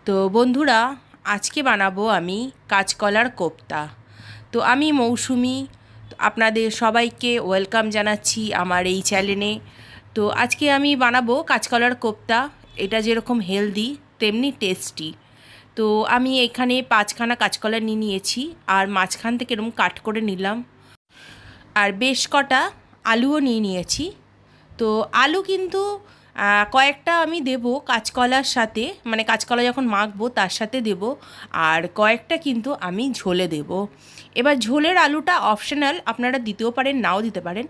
তো বন্ধুরা, আজকে বানাবো আমি কাঁচকলার কোপ্তা। তো আমি মৌসুমি, আপনাদের সবাইকে ওয়েলকাম জানাচ্ছি আমার এই চ্যানেলে। তো আজকে আমি বানাবো কাঁচকলার কোপ্তা। এটা যেরকম হেলদি তেমনি টেস্টি। তো আমি এখানে 5খানা কাঁচকলা নিয়ে নিয়েছি, আর মাঝখান থেকে এরকম কাট করে নিলাম। আর বেশ কটা আলুও নিয়ে নিয়েছি। তো আলু কিন্তু কয়েকটা আমি দেবো কাঁচকলার সাথে, মানে কাঁচকলা যখন মাখবো তার সাথে দেবো। আর কয়েকটা কিন্তু আমি ঝোলে দেবো। এবার ঝোলের আলুটা অপশনাল, আপনারা দিতেও পারেন নাও দিতে পারেন।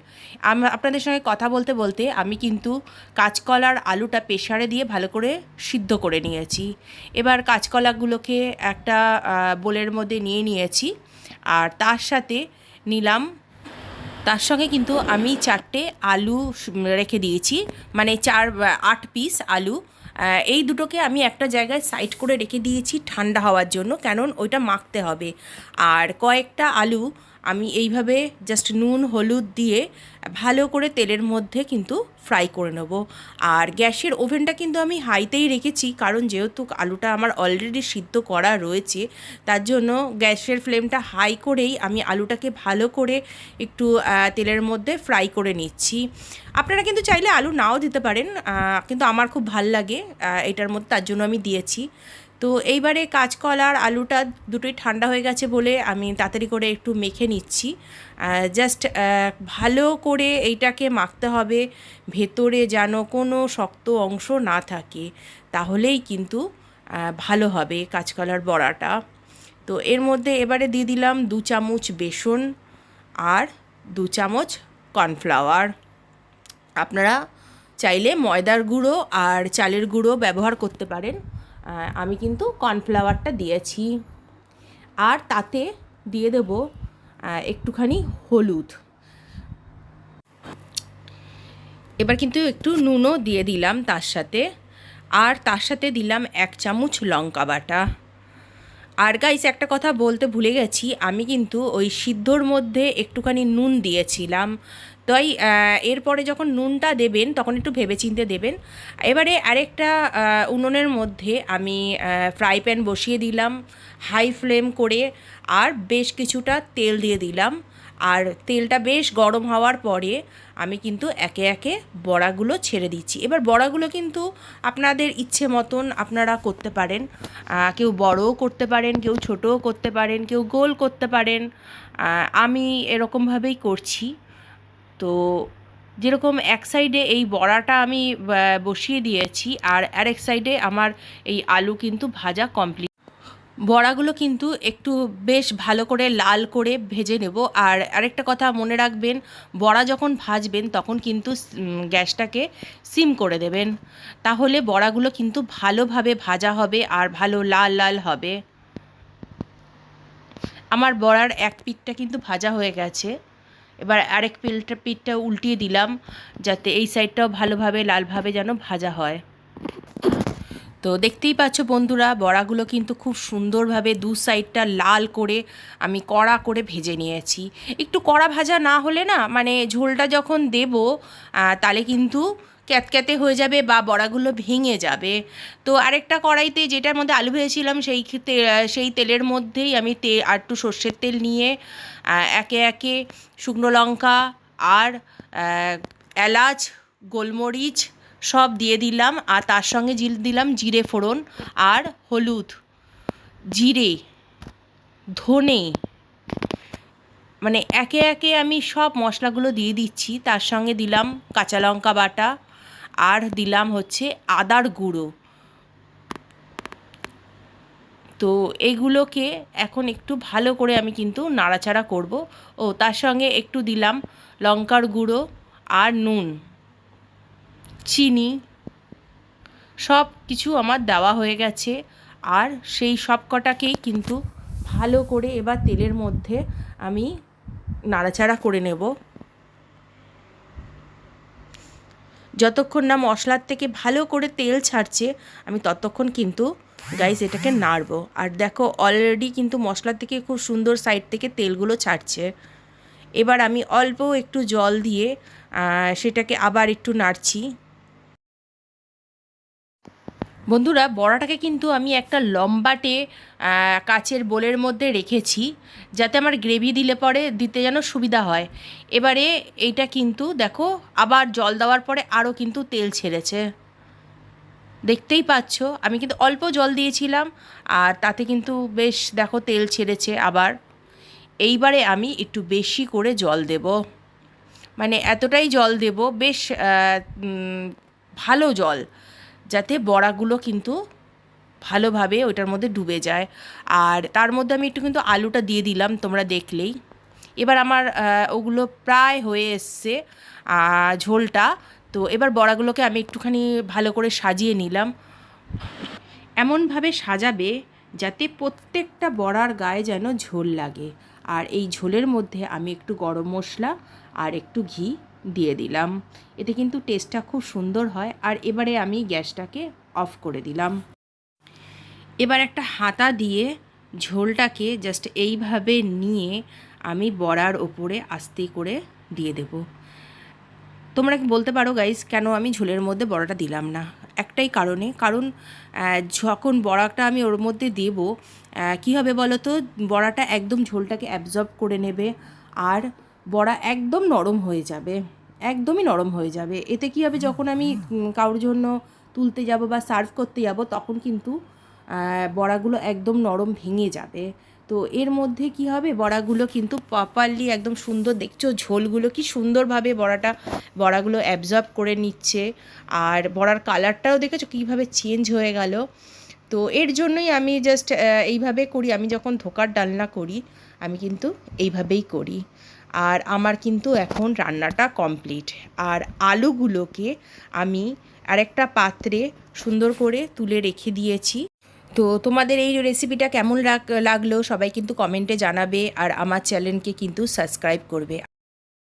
আপনাদের সঙ্গে কথা বলতে বলতে আমি কিন্তু কাঁচকলার আলুটা প্রেসারে দিয়ে ভালো করে সিদ্ধ করে নিয়েছি। এবার কাঁচকলাগুলোকে একটা বোলের মধ্যে নিয়ে নিয়েছি, আর তার সাথে নিলাম, তার সঙ্গে কিন্তু আমি 4টে আলু রেখে দিয়েছি, মানে 8 পিস আলু। এই দুটোকে আমি একটা জায়গায় সাইড করে রেখে দিয়েছি ঠান্ডা হওয়ার জন্য, কারণ ওইটা মাখতে হবে। আর কয়েকটা আলু আমি এইভাবে জাস্ট নুন হলুদ দিয়ে ভালো করে তেলের মধ্যে কিন্তু ফ্রাই করে নেব। আর গ্যাসের ওভেনটা কিন্তু আমি হাইতেই রেখেছি, কারণ যেহেতু আলুটা আমার অলরেডি সিদ্ধ করা রয়েছে, তার জন্য গ্যাসের ফ্লেমটা হাই করেই আমি আলুটাকে ভালো করে একটু তেলের মধ্যে ফ্রাই করে নিচ্ছি। আপনারা কিন্তু চাইলে আলু নাও দিতে পারেন, কিন্তু আমার খুব ভাল লাগে এটার মধ্যে, তার জন্য আমি দিয়েছি। তো এইবারে কাঁচকলার আলুটা দুটোই ঠান্ডা হয়ে গেছে বলে আমি তাড়াতাড়ি করে একটু মেখে নিচ্ছি। জাস্ট ভালো করে এইটাকে মাখতে হবে, ভেতরে যেন কোনো শক্ত অংশ না থাকে, তাহলেই কিন্তু ভালো হবে কাঁচকলার বড়াটা। তো এর মধ্যে এবারে দিয়ে দিলাম 2 চামচ বেসন আর 2 চামচ কর্নফ্লাওয়ার। আপনারা চাইলে ময়দার গুঁড়ো আর চালের গুঁড়ো ব্যবহার করতে পারেন। আমি কিন্তু কর্নফ্লাওয়ারটা দিয়েছি। আর তাতে দিয়ে দেব একটুখানি হলুদ। এবার কিন্তু একটু নুনও দিয়ে দিলাম তার সাথে। আর তার সাথে দিলাম 1 চামচ লঙ্কা বাটা। আর গাইস, একটা কথা বলতে ভুলে গেছি, আমি কিন্তু ওই সিদ্ধর মধ্যে একটুখানি নুন দিয়েছিলাম। তাই এরপরে যখন নুনটা দেবেন তখন একটু ভেবেচিন্তে দেবেন। এবারে আরেকটা উনুনের মধ্যে আমি ফ্রাই প্যান বসিয়ে দিলাম হাই ফ্লেম করে, আর বেশ কিছুটা তেল দিয়ে দিলাম। আর তেলটা বেশ গরম হওয়ার পরে আমি কিন্তু একে একে বড়াগুলো ছেড়ে দিচ্ছি। এবার বড়াগুলো কিন্তু আপনাদের ইচ্ছে মতন আপনারা করতে পারেন। কেউ বড়ও করতে পারেন, কেউ ছোটও করতে পারেন, কেউ গোল করতে পারেন। আমি এরকমভাবেই করছি। তো যেরকম এক সাইডে এই বড়াটা আমি বসিয়ে দিয়েছি, আর আরেক সাইডে আমার এই আলু কিন্তু ভাজা কমপ্লিট। বড়াগুলো কিন্তু একটু বেশ ভালো করে লাল করে ভেজে নেব। আর আরেকটা কথা মনে রাখবেন, বড়া যখন ভাজবেন তখন কিন্তু গ্যাসটাকে সিম করে দেবেন, তাহলে বড়াগুলো কিন্তু ভালোভাবে ভাজা হবে আর ভালো লাল লাল হবে। আমার বড়ার এক পিঠটা কিন্তু ভাজা হয়ে গেছে। এবার আরেক পিঠটা উল্টিয়ে দিলাম, যাতে এই সাইডটাও ভালোভাবে লালভাবে যেন ভাজা হয়। তো দেখতেই পাচ্ছ বন্ধুরা, বড়াগুলো কিন্তু খুব সুন্দরভাবে দু সাইডটা লাল করে আমি কড়া করে ভেজে নিয়েছি। একটু কড়া ভাজা না হলে না, মানে ঝোলটা যখন দেব তাহলে কিন্তু ক্যাতক্যাতে হয়ে যাবে বা বড়াগুলো ভেঙে যাবে। তো আরেকটা কড়াইতে যেটার মধ্যে আলু ভেজেছিলাম সেই তেলের মধ্যেই আমি আর একটু সর্ষের তেল নিয়ে একে একে শুকনো লঙ্কা আর এলাচ, গোলমরিচ সব দিয়ে দিলাম। আর তার সঙ্গে দিলাম জিরে ফোড়ন আর হলুদ, জিরে, ধনে, মানে একে একে আমি সব মশলাগুলো দিয়ে দিচ্ছি। তার সঙ্গে দিলাম কাঁচা লঙ্কা বাটা, আর দিলাম হচ্ছে আদার গুঁড়ো। তো এইগুলোকে এখন একটু ভালো করে আমি কিন্তু নাড়াচাড়া করব। ও তার সঙ্গে একটু দিলাম লঙ্কার গুঁড়ো আর নুন, চিনি, সব কিছু আমার দেওয়া হয়ে গেছে। আর সেই সব কটাকেই কিন্তু ভালো করে এবার তেলের মধ্যে আমি নাড়াচাড়া করে নেব। যতক্ষণ না মশলার থেকে ভালো করে তেল ছাড়ছে আমি ততক্ষণ কিন্তু গাইস এটাকে নাড়বো। আর দেখো অলরেডি কিন্তু মশলা থেকে খুব সুন্দর সাইড থেকে তেলগুলো ছাড়ছে। এবার আমি অল্প একটু জল দিয়ে সেটাকে আবার একটু নাড়ছি। বন্ধুরা, বড়াটাকে কিন্তু আমি একটা লম্বাটে কাচের বোলের মধ্যে রেখেছি, যাতে আমার গ্রেভি দিলে পরে দিতে যেন সুবিধা হয়। এবারে এইটা কিন্তু দেখো, আবার জল দেওয়ার পরে আরও কিন্তু তেল ছেড়েছে, দেখতেই পাচ্ছ। আমি কিন্তু অল্প জল দিয়েছিলাম, আর তাতে কিন্তু বেশ দেখো তেল ছেড়েছে আবার। এইবারে আমি একটু বেশি করে জল দেব, মানে এতটাই জল দেব, বেশ ভালো জল, যাতে বড়াগুলো কিন্তু ভালোভাবে ওইটার মধ্যে ডুবে যায়। আর তার মধ্যে আমি একটু কিন্তু আলুটা দিয়ে দিলাম, তোমরা দেখলেই। এবার আমার ওগুলো প্রায় হয়ে এসছে ঝোলটা। তো এবার বড়াগুলোকে আমি একটুখানি ভালো করে সাজিয়ে নিলাম। এমনভাবে সাজাবে যাতে প্রত্যেকটা বড়ার গায়ে যেন ঝোল লাগে। আর এই ঝোলের মধ্যে আমি একটু গরম মশলা আর একটু ঘি দিয়ে দিলাম, এতে কিন্তু টেস্টটা খুব সুন্দর হয়। আর এবারে আমি গ্যাসটাকে অফ করে দিলাম। এবার একটা হাতা দিয়ে ঝোলটাকে জাস্ট এইভাবে নিয়ে আমি বড়ার ওপরে আস্তে করে দিয়ে দেব। তোমরা কি বলতে পারো গাইস, কেন আমি ঝোলের মধ্যে বড়াটা দিলাম না? একটাই কারণে, কারণ যখন বড়াটা আমি ওর মধ্যে দেব, কী হবে বলো তো, বড়াটা একদম ঝোলটাকে অ্যাবজর্ব করে নেবে, আর বড়া একদম নরম হয়ে যাবে, একদমই নরম হয়ে যাবে। এতে কী হবে, যখন আমি কারোর জন্য তুলতে যাব বা সার্ভ করতে যাব, তখন কিন্তু বড়াগুলো একদম নরম ভেঙে যাবে। তো এর মধ্যে কি হবে, বড়াগুলো কিন্তু প্রপারলি একদম সুন্দর, দেখছো ঝোলগুলো কি সুন্দরভাবে বড়াগুলো অ্যাবজর্ব করে নিচ্ছে। আর বড়ার কালারটাও দেখেছো কীভাবে চেঞ্জ হয়ে গেল। তো এর জন্যই আমি জাস্ট এইভাবে করি। আমি যখন ধোকার ডালনা করি, আমি কিন্তু এইভাবেই করি। আর আমার কিন্তু এখন রান্নাটা কমপ্লিট। আর আলুগুলোকে আমি আরেকটা পাত্রে সুন্দর করে তুলে রেখে দিয়েছি। তো তোমাদের এই রেসিপিটা কেমন লাগলো সবাই কিন্তু কমেন্টে জানাবে, আর আমার চ্যানেলকে কিন্তু সাবস্ক্রাইব করবে।